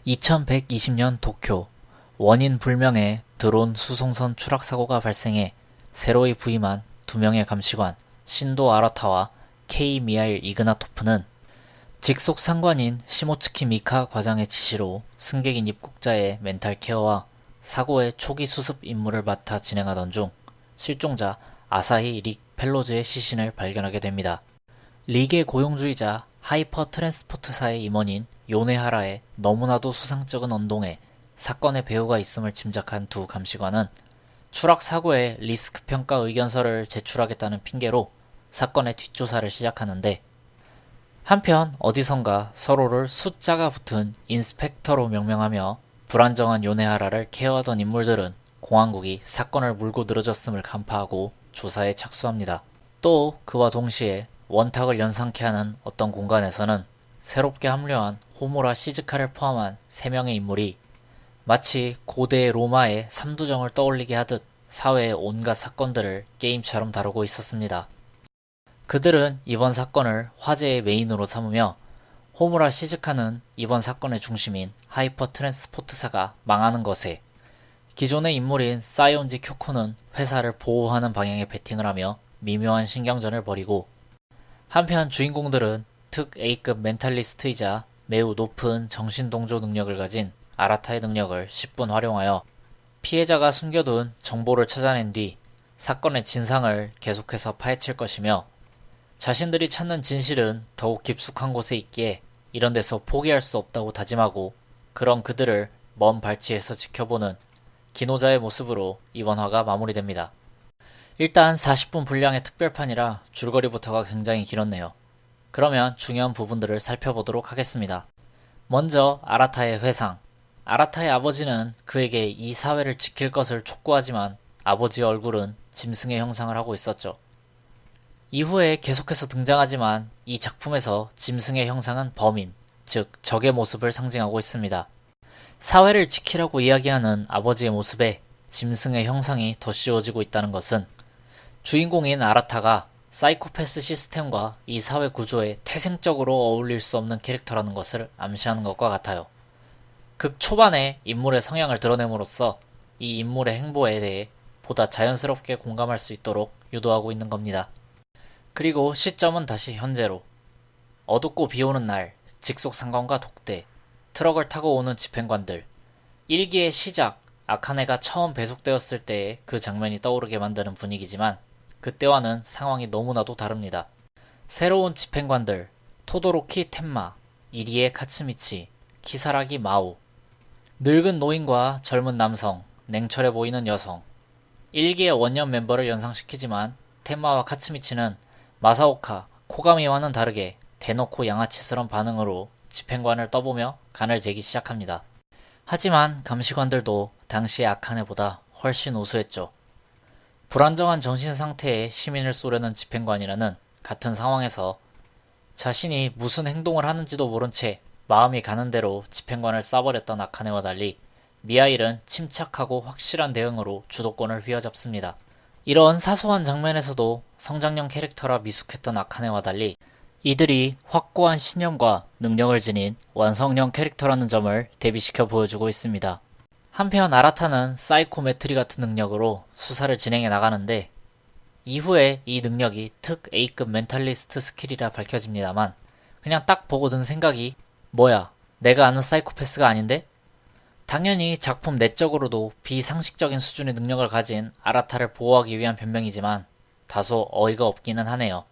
2120년 도쿄, 원인 불명의 드론 수송선 추락사고가 발생해 새로이 부임한 두 명의 감시관 신도 아라타와 케이 미하일 이그나토프는 직속 상관인 시모츠키 미카 과장의 지시로 승객인 입국자의 멘탈 케어와 사고의 초기 수습 임무를 맡아 진행하던 중 실종자 아사히 릭 펠로즈의 시신을 발견하게 됩니다. 릭의 고용주이자 하이퍼 트랜스포트사의 임원인 요네하라의 너무나도 수상쩍은 언동에 사건의 배후가 있음을 짐작한 두 감시관은 추락 사고의 리스크 평가 의견서를 제출하겠다는 핑계로 사건의 뒷조사를 시작하는데, 한편 어디선가 서로를 숫자가 붙은 인스펙터로 명명하며 불안정한 요네하라를 케어하던 인물들은 공안국이 사건을 물고 늘어졌음을 간파하고 조사에 착수합니다. 또 그와 동시에 원탁을 연상케 하는 어떤 공간에서는 새롭게 합류한 호무라 시즈카를 포함한 3명의 인물이 마치 고대 로마의 삼두정을 떠올리게 하듯 사회의 온갖 사건들을 게임처럼 다루고 있었습니다. 그들은 이번 사건을 화제의 메인으로 삼으며 호무라 시즈카는 이번 사건의 중심인 하이퍼 트랜스포트사가 망하는 것에, 기존의 인물인 사이온지 쿄코는 회사를 보호하는 방향에 베팅을 하며 미묘한 신경전을 벌이고, 한편 주인공들은 특 A급 멘탈리스트이자 매우 높은 정신동조 능력을 가진 아라타의 능력을 10분 활용하여 피해자가 숨겨둔 정보를 찾아낸 뒤 사건의 진상을 계속해서 파헤칠 것이며, 자신들이 찾는 진실은 더욱 깊숙한 곳에 있기에 이런 데서 포기할 수 없다고 다짐하고, 그런 그들을 먼 발치에서 지켜보는 기노자의 모습으로 이번 화가 마무리됩니다. 일단 40분 분량의 특별판이라 줄거리부터가 굉장히 길었네요. 그러면 중요한 부분들을 살펴보도록 하겠습니다. 먼저 아라타의 회상. 아라타의 아버지는 그에게 이 사회를 지킬 것을 촉구하지만 아버지의 얼굴은 짐승의 형상을 하고 있었죠. 이후에 계속해서 등장하지만 이 작품에서 짐승의 형상은 범인, 즉 적의 모습을 상징하고 있습니다. 사회를 지키라고 이야기하는 아버지의 모습에 짐승의 형상이 더 씌워지고 있다는 것은 주인공인 아라타가 사이코패스 시스템과 이 사회 구조에 태생적으로 어울릴 수 없는 캐릭터라는 것을 암시하는 것과 같아요. 극 초반에 인물의 성향을 드러냄으로써 이 인물의 행보에 대해 보다 자연스럽게 공감할 수 있도록 유도하고 있는 겁니다. 그리고 시점은 다시 현재로. 어둡고 비오는 날, 직속 상관과 독대, 트럭을 타고 오는 집행관들, 일기의 시작, 아카네가 처음 배속되었을 때의 그 장면이 떠오르게 만드는 분위기지만 그때와는 상황이 너무나도 다릅니다. 새로운 집행관들, 토도로키 텐마, 이리에 카츠미치, 키사라기 마오, 늙은 노인과 젊은 남성, 냉철해 보이는 여성, 일기의 원년 멤버를 연상시키지만 텐마와 카츠미치는 마사오카, 코가미와는 다르게 대놓고 양아치스러운 반응으로 집행관을 떠보며 간을 재기 시작합니다. 하지만 감시관들도 당시의 아카네보다 훨씬 우수했죠. 불안정한 정신상태의 시민을 쏘려는 집행관이라는 같은 상황에서 자신이 무슨 행동을 하는지도 모른 채 마음이 가는 대로 집행관을 쏴버렸던 아카네와 달리 미하일은 침착하고 확실한 대응으로 주도권을 휘어잡습니다. 이런 사소한 장면에서도 성장형 캐릭터라 미숙했던 아카네와 달리 이들이 확고한 신념과 능력을 지닌 완성형 캐릭터라는 점을 대비시켜 보여주고 있습니다. 한편 아라타는 사이코메트리 같은 능력으로 수사를 진행해 나가는데, 이후에 이 능력이 특 A급 멘탈리스트 스킬이라 밝혀집니다만 그냥 딱 보고 든 생각이, 뭐야, 내가 아는 사이코패스가 아닌데? 당연히 작품 내적으로도 비상식적인 수준의 능력을 가진 아라타를 보호하기 위한 변명이지만 다소 어이가 없기는 하네요.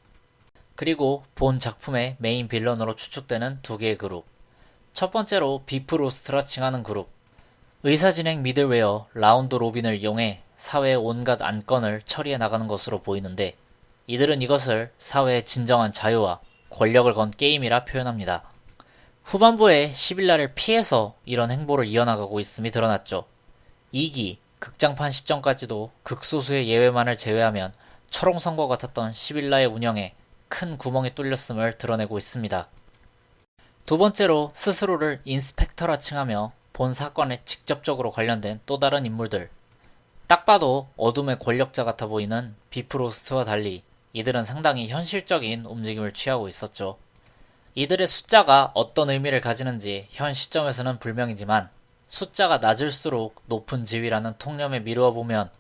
그리고 본 작품의 메인 빌런으로 추측되는 두 개의 그룹. 첫 번째로 비프로스트라 칭하는 그룹. 의사진행 미들웨어 라운드 로빈을 이용해 사회의 온갖 안건을 처리해 나가는 것으로 보이는데, 이들은 이것을 사회의 진정한 자유와 권력을 건 게임이라 표현합니다. 후반부에 10일날을 피해서 이런 행보를 이어나가고 있음이 드러났죠. 2기, 극장판 시점까지도 극소수의 예외만을 제외하면 철옹성과 같았던 10일날의 운영에 큰 구멍이 뚫렸음을 드러내고 있습니다. 두 번째로 스스로를 인스펙터라 칭하며 본 사건에 직접적으로 관련된 또 다른 인물들. 딱 봐도 어둠의 권력자 같아 보이는 비프로스트와 달리 이들은 상당히 현실적인 움직임을 취하고 있었죠. 이들의 숫자가 어떤 의미를 가지는지 현 시점에서는 불명이지만 숫자가 낮을수록 높은 지위라는 통념에 미루어 보면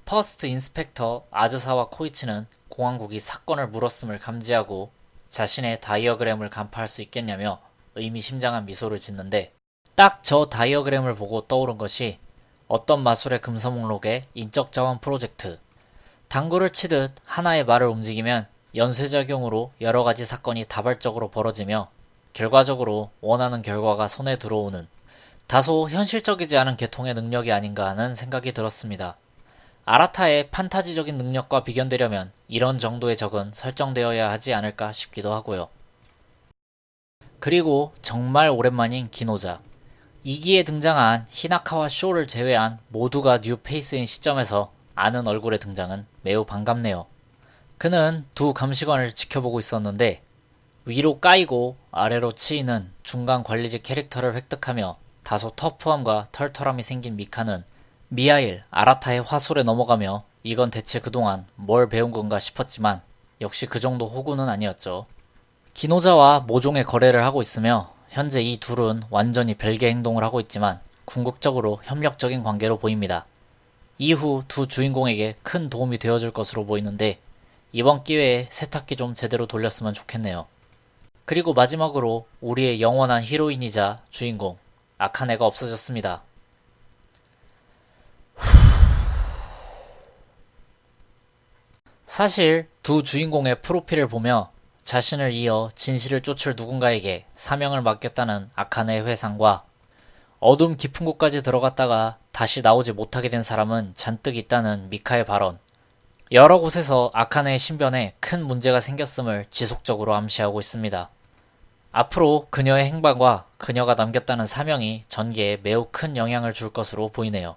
퍼스트 인스펙터 아즈사와 코이치는 공황국이 사건을 물었음을 감지하고 자신의 다이어그램을 간파할 수 있겠냐며 의미심장한 미소를 짓는데 딱 저 다이어그램을 보고 떠오른 것이 어떤 마술의 금서목록의 인적자원 프로젝트. 당구를 치듯 하나의 말을 움직이면 연쇄작용으로 여러가지 사건이 다발적으로 벌어지며 결과적으로 원하는 결과가 손에 들어오는 다소 현실적이지 않은 계통의 능력이 아닌가 하는 생각이 들었습니다. 아라타의 판타지적인 능력과 비견되려면 이런 정도의 적은 설정되어야 하지 않을까 싶기도 하고요. 그리고 정말 오랜만인 기노자. 2기에 등장한 히나카와 쇼를 제외한 모두가 뉴페이스인 시점에서 아는 얼굴의 등장은 매우 반갑네요. 그는 두 감시관을 지켜보고 있었는데 위로 까이고 아래로 치이는 중간 관리직 캐릭터를 획득하며 다소 터프함과 털털함이 생긴 미카는 미하일, 아라타의 화술에 넘어가며 이건 대체 그동안 뭘 배운 건가 싶었지만 역시 그 정도 호구는 아니었죠. 기노자와 모종의 거래를 하고 있으며 현재 이 둘은 완전히 별개 행동을 하고 있지만 궁극적으로 협력적인 관계로 보입니다. 이후 두 주인공에게 큰 도움이 되어줄 것으로 보이는데 이번 기회에 세탁기 좀 제대로 돌렸으면 좋겠네요. 그리고 마지막으로 우리의 영원한 히로인이자 주인공 아카네가 없어졌습니다. 사실 두 주인공의 프로필을 보며 자신을 이어 진실을 쫓을 누군가에게 사명을 맡겼다는 아카네의 회상과 어둠 깊은 곳까지 들어갔다가 다시 나오지 못하게 된 사람은 잔뜩 있다는 미카의 발언, 여러 곳에서 아카네의 신변에 큰 문제가 생겼음을 지속적으로 암시하고 있습니다. 앞으로 그녀의 행방과 그녀가 남겼다는 사명이 전개에 매우 큰 영향을 줄 것으로 보이네요.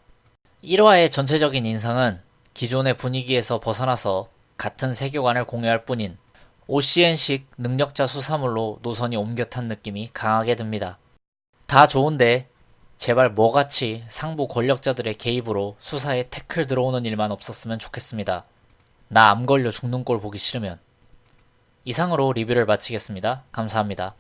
1화의 전체적인 인상은 기존의 분위기에서 벗어나서 같은 세계관을 공유할 뿐인 OCN식 능력자 수사물로 노선이 옮겨 탄 느낌이 강하게 듭니다. 다 좋은데 제발 뭐같이 상부 권력자들의 개입으로 수사에 태클 들어오는 일만 없었으면 좋겠습니다. 나 암 걸려 죽는 꼴 보기 싫으면. 이상으로 리뷰를 마치겠습니다. 감사합니다.